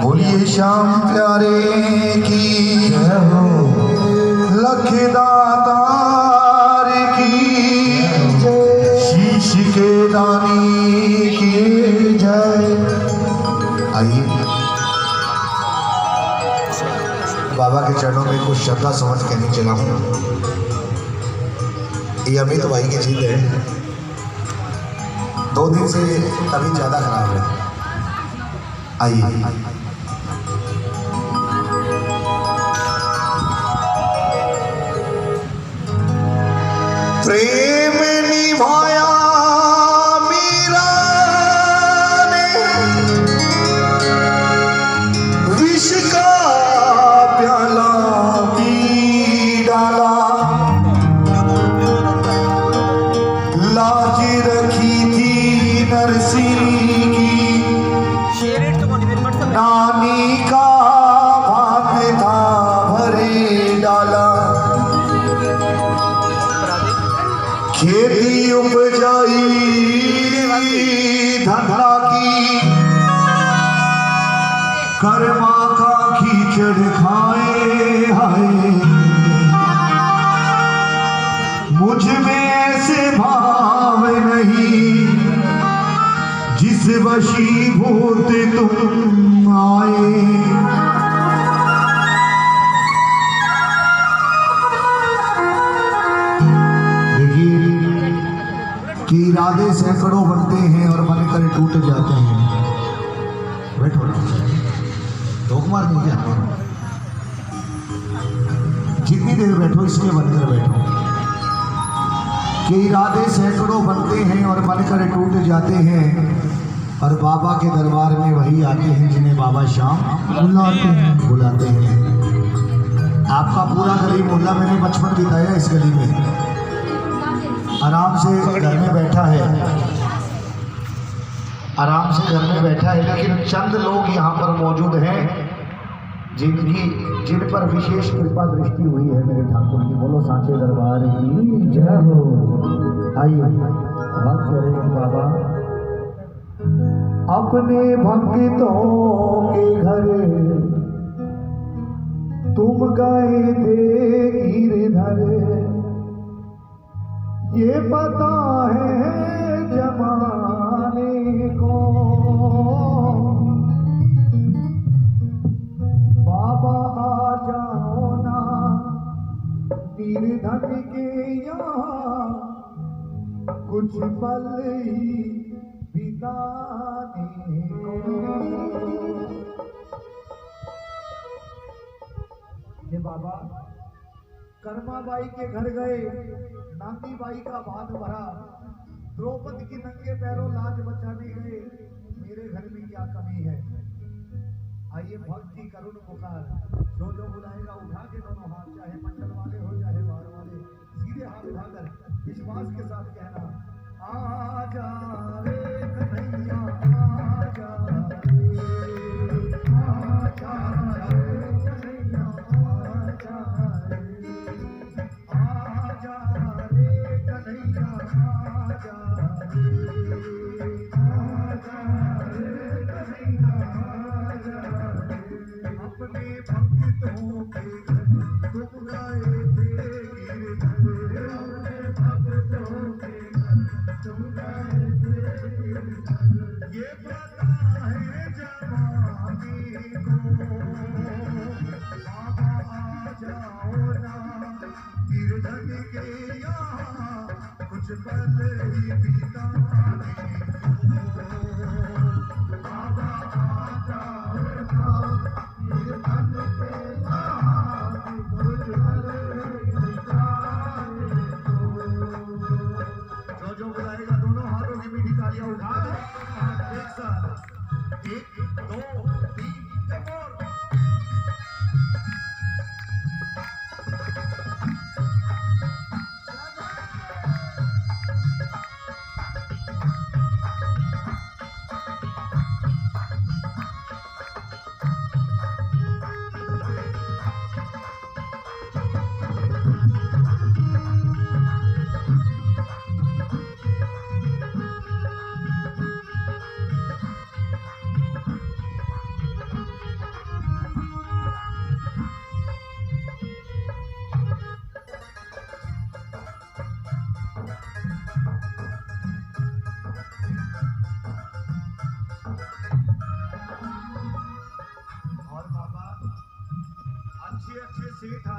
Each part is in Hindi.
बोलिए श्याम प्यारे की जय हो, लखदातार की जय, शीश के दानी की जय। आइए बाबा के चरणों में कुछ श्रद्धा समझ के नहीं चला हूँ। ये अमित भाई की जीत है, 2 दिन से तबीयत ज्यादा खराब है। आइए प्रेम निभाया मीरा ने, विष का प्याला पी डाला, लाज रखी थी नरसिंह की, नानी का भात था भरे डाला, खेती उपजाई धंधा की, कर्मा का कीचड़ खाए हाय, मुझ में ऐसे भाव नहीं जिस वशीभूत तुम आए। कि इरादे सैकड़ों बनते हैं और बनकर टूट जाते हैं। बैठो धोखमार नहीं क्या, जितनी देर बैठो इसलिए बनकर बैठो। कि इरादे सैकड़ों बनते हैं और बनकर टूट जाते हैं, और बाबा के दरबार में वही आते हैं जिन्हें बाबा श्याम बुलाते हैं। आपका पूरा गली मोहल्ला मैंने बचपन बिताया इस गली में, आराम से घर में बैठा है, आराम से घर में बैठा है, लेकिन चंद लोग यहाँ पर मौजूद हैं जिन पर विशेष कृपा दृष्टि हुई है मेरे ठाकुर की। बोलो सांचे दरबार की जय हो। आइए भक्त करें बाबा, अपने भक्तों के घर तुम गए थे गिरधर, ये पता है जमाने को, बाबा आ जाओ ना गिरधर के यहाँ, कुछ पल ही बिताने को। ये बाबा कर्माबाई के घर गए, नाती बाई का भात भरा, द्रौपदी की नंगे पैरों लाज बचाने गए, मेरे घर में क्या कमी है। आइए भक्ति करुण पुकार, जो बुलाएगा उठा के दोनों हाथ, चाहे मंडल वाले हो चाहे बाहर वाले, सीधे हाथ उठाकर विश्वास के साथ कहना, आजा रे कन्हैया आजा रे, आजा रे कन्हैया आजा रे, आजा रे कन्हैया आजा रे, आजा रे कन्हैया आजा रे। अपने भक्तों के घर तुम गए थे गिरधर, अपने भक्तों के घर तुम गए थे गिरधर, ये पता है जमाने को, बाबा आ जाओ ना गिरधर के यहाँ, कुछ पल ही बिताने को, बाबा आ जाओ ना गिरधर के यहाँ, कुछ पल ही बिताने को। जो बुलाएगा दोनों हाथों की मीठी तालियां उठा एक साथ, 1 2 3 एक और।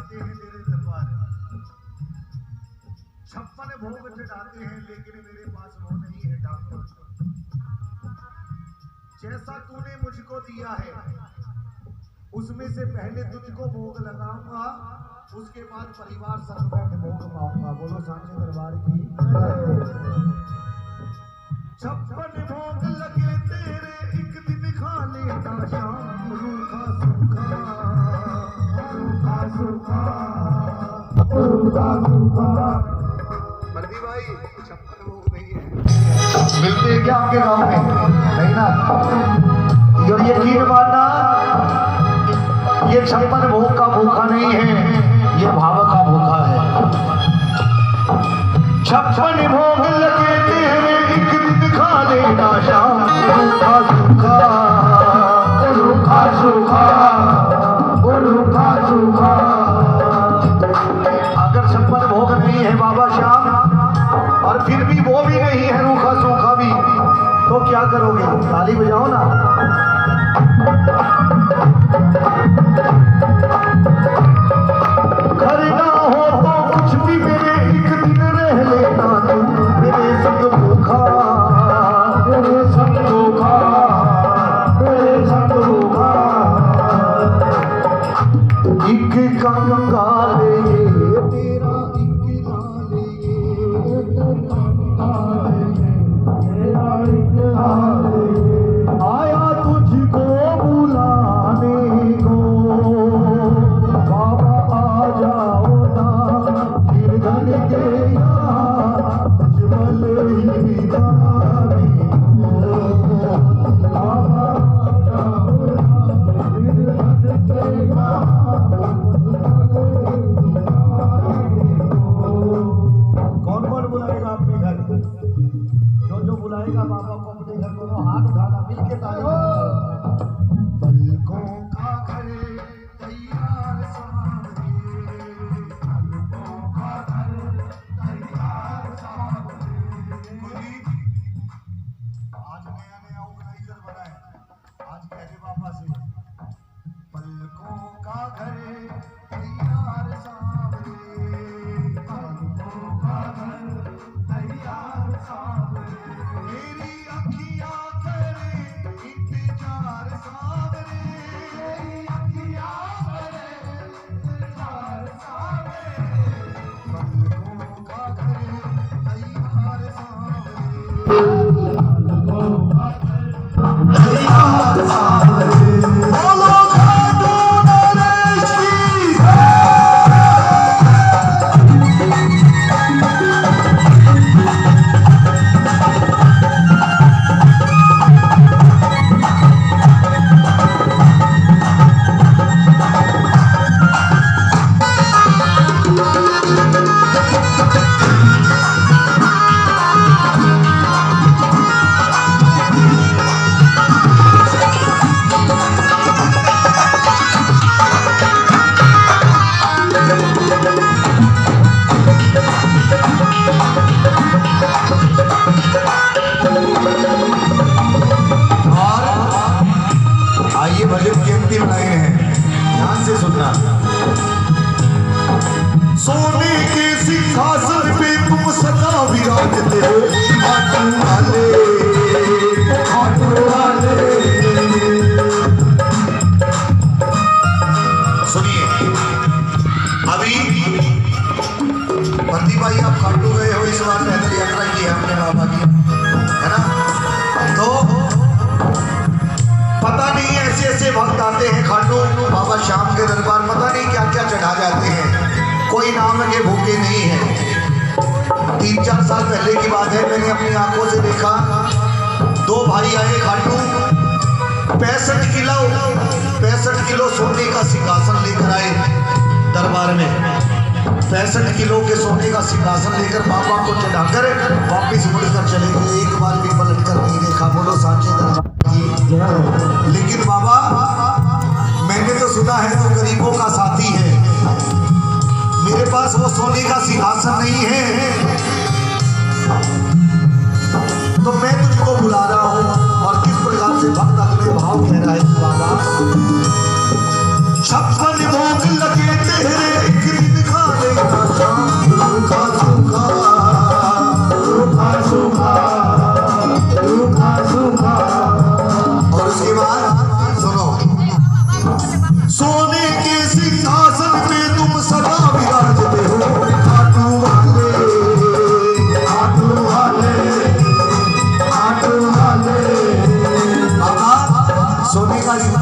आते हैं तेरे दरबार, 56 भोग चढ़ाते हैं, लेकिन मेरे पास वो नहीं है ठाकुर। जैसा तूने मुझको दिया है उसमें से पहले तुझको भोग लगाऊंगा, उसके बाद परिवार संग बैठ भोग पाऊंगा। बोलो सांचे दरबार की। 56 भोग लगे तेरे, एक दिन खा लेना शाम, रूखा सूखा रूखा सूखा रूखा सूखा। बल्दी भाई 56 भोग नहीं है, मिलते हैं क्या आपके गांव में? नहीं ना। और यकीन मानना, ये 56 भोग का भूखा नहीं है, ये भाव का भूखा है। 56 भोग लगे तेरे, एक दिन खा लेना शाम, रूखा सूखा रूखा सूखा रूखा सूखा। अगर 56 भोग नहीं है बाबा श्याम, और फिर भी वो भी नहीं है रूखा सूखा भी, तो क्या करोगे? ताली बजाओ ना। घर ना हो तो कुछ भी मेरे, एक दिन रह लेना तू मेरे संग भूखा, मेरे संग भूखा, मेरे संग भूखा। एक कंगाले तेरा, एक लाले तेरा, एक लाले आया तुझको बुलाने को। बाबा आ जाओ ना गिरधन के यहाँ, अजमल ही गाने को। बाबा आ जाओ ना गिरधन के यहाँ, कौन कौन बुलाएगा अपने घर? जो बुलाएगा बाबा को अपने घर, दोनों हाथ उठाना, मिलके ताली बजाना। पलकों का घर तैयार सामने, पलकों का घर तैयार सामने। आज नया नया ऑर्गेनाइजर बना है, आज कह दे बाबा से, पलकों का घर तैयार सामने, पलकों का घर तैयार सामने। मेरी अखियां करे इंतजार सामने, मेरी अखियां करे इंतजार सामने। पलकों का घर तैयार सामने, पलकों का घर तैयार सामने। बोलो खाटू नरेश की। आइए भजन की अंतिम लाइन है, ध्यान से सुनना। सोने के सिंहासन पे तुम सदा विराजते हो, खाटू वाले, खाटू वाले। सुनिए, अभी बंदी भाई आप खाटू गए हो, इस बार पैदल यात्रा की है हमने बाबा की, है ना? तो पता नहीं ऐसे ऐसे भक्त आते हैं खाटू बाबा श्याम के दरबार, पता नहीं क्या क्या चढ़ा जाते हैं, कोई नाम के भूखे नहीं है। 3-4 साल पहले की बात है, मैंने अपनी आंखों से देखा, 2 भाई आए खाटू, 65 किलो सोने का सिंहासन लेकर आए दरबार में। 65 किलो के सोने का सिंहासन लेकर बाबा को चढ़ाकर वापिस मुड़कर चले गए, एक बार भी पलट कर नहीं देखा। बोलो सांचे दरबार की। लेकिन बाबा मैंने तो सुना है तो गरीबों का साथी है, मेरे पास वो सोने का सिंहासन नहीं है, तो मैं तुझको बुला रहा हूँ। और किस प्रकार से भक्त अपने भाव कह रहा है बाबा। 56 भोग लगे तेरे,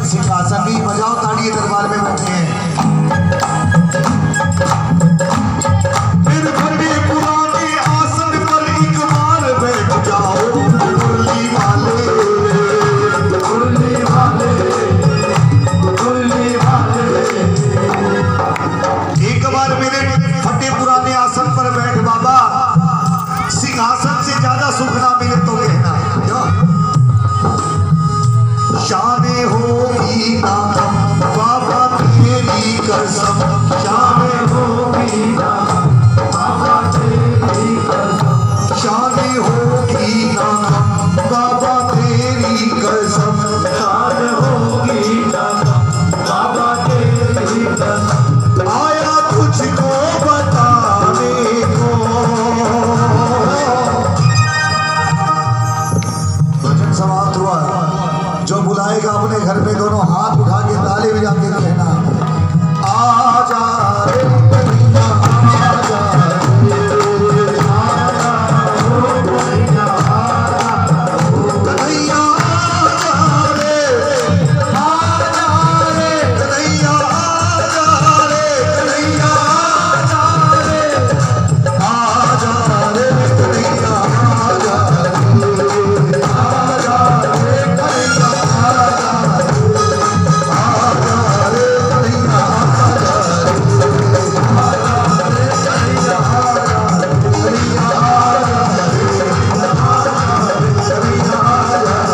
सिंहासन भी बजाओ, ताड़िए दरबार में बैठे हैं। फिर खड़े पुराने आसन पर एक बार बैठ जाओ, मुरली वाले, मुरली वाले, मुरली वाले। एक बार मेरे फटे पुराने आसन पर बैठ बाबा, सिंहासन से ज्यादा सुख ना मिले तो कहना। शाने होगी ना बाबा तेरी कसम, शाने होगी ना बाबा तेरी कसम, शाने होगी ना बाबा तेरी कसम, शाने होगी ना बाबा तेरी कसम। आया तुझको बताने को, भजन समाप्त हुआ। जो बुलाएगा अपने घर में दोनों हाथ उठा के ताली बजा के कहना, आ जा रे।